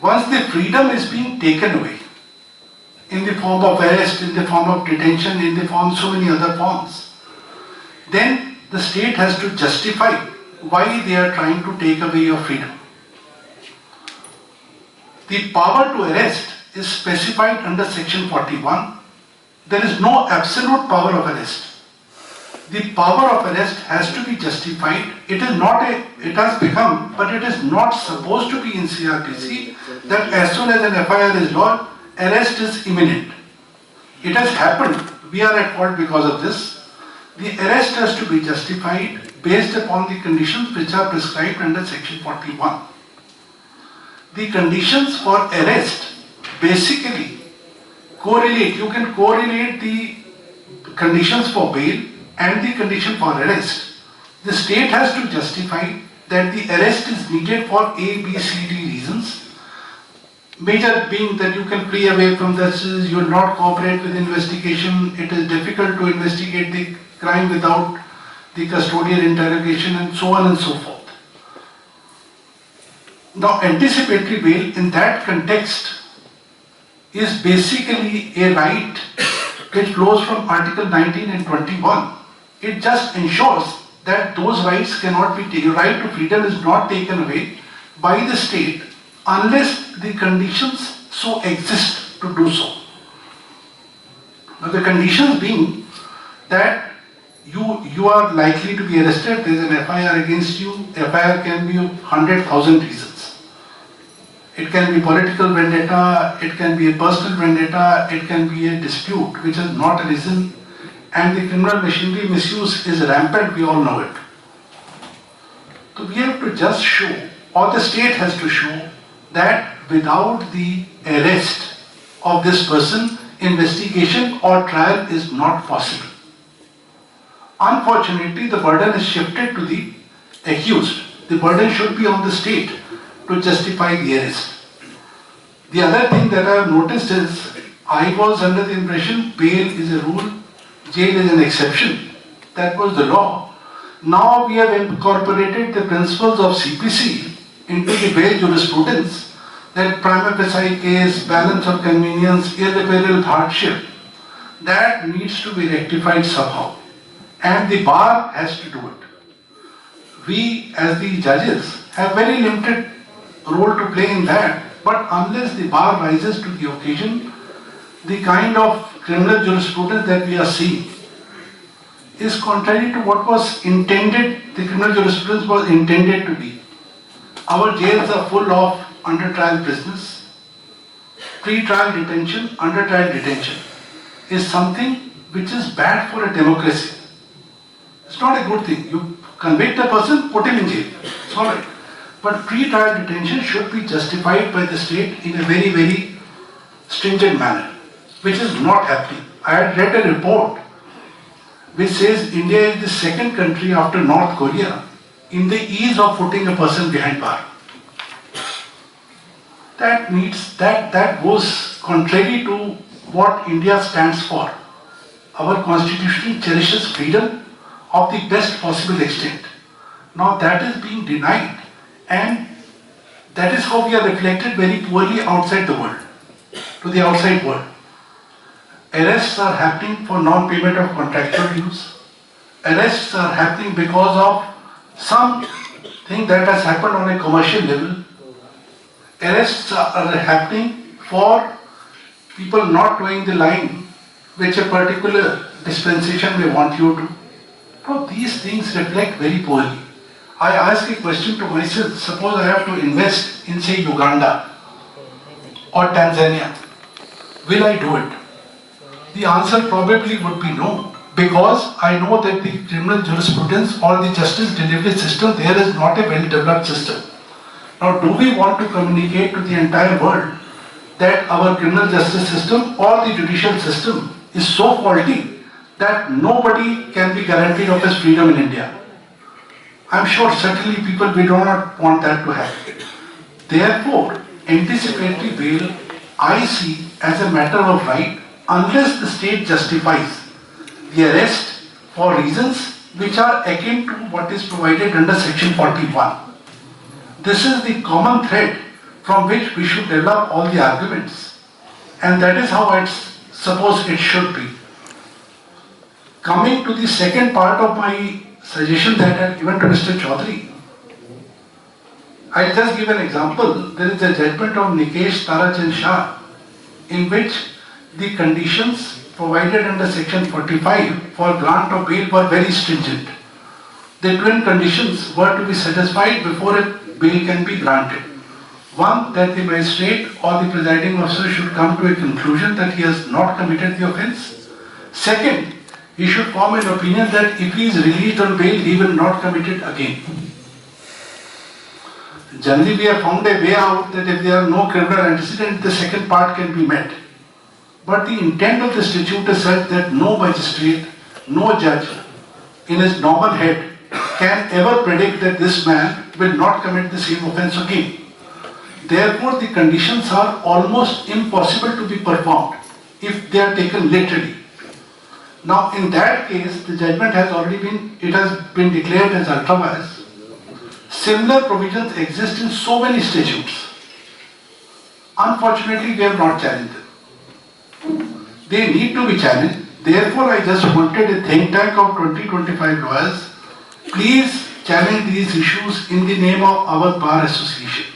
Once the freedom is being taken away, in the form of arrest, in the form of detention, in the form of so many other forms, then the state has to justify why they are trying to take away your freedom. The power to arrest is specified under section 41. There is no absolute power of arrest. The power of arrest has to be justified. It has become, but it is not supposed to be in CRPC that as soon as an FIR is lodged, arrest is imminent. It has happened. We are at fault because of this. The arrest has to be justified based upon the conditions which are prescribed under section 41. The conditions for arrest basically correlate. You can correlate the conditions for bail and the condition for arrest. The state has to justify that the arrest is needed for A, B, C, D reasons. Major being that you can flee away from this, you will not cooperate with investigation, it is difficult to investigate the crime without the custodial interrogation, and so on and so forth. Now, anticipatory bail in that context is basically a right which flows from Article 19 and 21. It just ensures that those rights cannot be taken, right to freedom is not taken away by the state unless the conditions so exist to do so. Now, the conditions being that you are likely to be arrested, there is an FIR against you. FIR can be of 100,000 reasons. It can be political vendetta, it can be a personal vendetta, it can be a dispute which has not arisen, and the criminal machinery misuse is rampant, we all know it. So we have to just show, or the state has to show, that without the arrest of this person, investigation or trial is not possible. Unfortunately, the burden is shifted to the accused. The burden should be on the state to justify the arrest. The other thing that I have noticed is, I was under the impression bail is a rule, jail is an exception. That was the law. Now we have incorporated the principles of CPC into the bail jurisprudence, that prima facie case, balance of convenience, irreparable hardship, that needs to be rectified somehow. And the bar has to do it. We as the judges have very limited role to play in that, but unless the bar rises to the occasion, the kind of criminal jurisprudence that we are seeing is contrary to what was intended, the criminal jurisprudence was intended to be. Our jails are full of under-trial prisoners. Pre-trial detention, under-trial detention is something which is bad for a democracy. It's not a good thing. You convict a person, put him in jail. It's all right. But pre-trial detention should be justified by the state in a very, very stringent manner, which is not happening. I had read a report which says India is the second country after North Korea in the ease of putting a person behind bar. That goes contrary to what India stands for. Our constitution cherishes freedom of the best possible extent. Now that is being denied, and that is how we are reflected very poorly outside the world, to the outside world. Arrests are happening for non-payment of contractual dues. Arrests are happening because of something that has happened on a commercial level. Arrests are happening for people not knowing the line which a particular dispensation may want you to. Now these things reflect very poorly. I ask a question to myself, suppose I have to invest in, say, Uganda or Tanzania. Will I do it? The answer probably would be no, because I know that the criminal jurisprudence or the justice delivery system there is not a well-developed system. Now, do we want to communicate to the entire world that our criminal justice system or the judicial system is so faulty that nobody can be guaranteed of his freedom in India? I'm sure certainly people, we do not want that to happen. Therefore, anticipatory bail I see as a matter of right unless the state justifies the arrest for reasons which are akin to what is provided under section 41. This is the common thread from which we should develop all the arguments. And that is how I suppose it should be. Coming to the second part of my suggestion that I have given to Mr. Chaudhary, I'll just give an example. There is a judgment of Nikesh Tarachand Shah in which the conditions provided under section 45 for grant of bail were very stringent. The twin conditions were to be satisfied before a bail can be granted. One, that the magistrate or the presiding officer should come to a conclusion that he has not committed the offence. Second, he should form an opinion that if he is released on bail, he will not commit it again. Generally, we have found a way out that if there are no criminal antecedents, the second part can be met. But the intent of the statute is such that no magistrate, no judge in his normal head can ever predict that this man will not commit the same offence again. Therefore, the conditions are almost impossible to be performed if they are taken literally. Now, in that case, the judgment has been declared as ultra vires. Similar provisions exist in so many statutes. Unfortunately, we have not challenged them. They need to be challenged. Therefore, I just wanted a think tank of 20-25 lawyers. Please challenge these issues in the name of our bar association.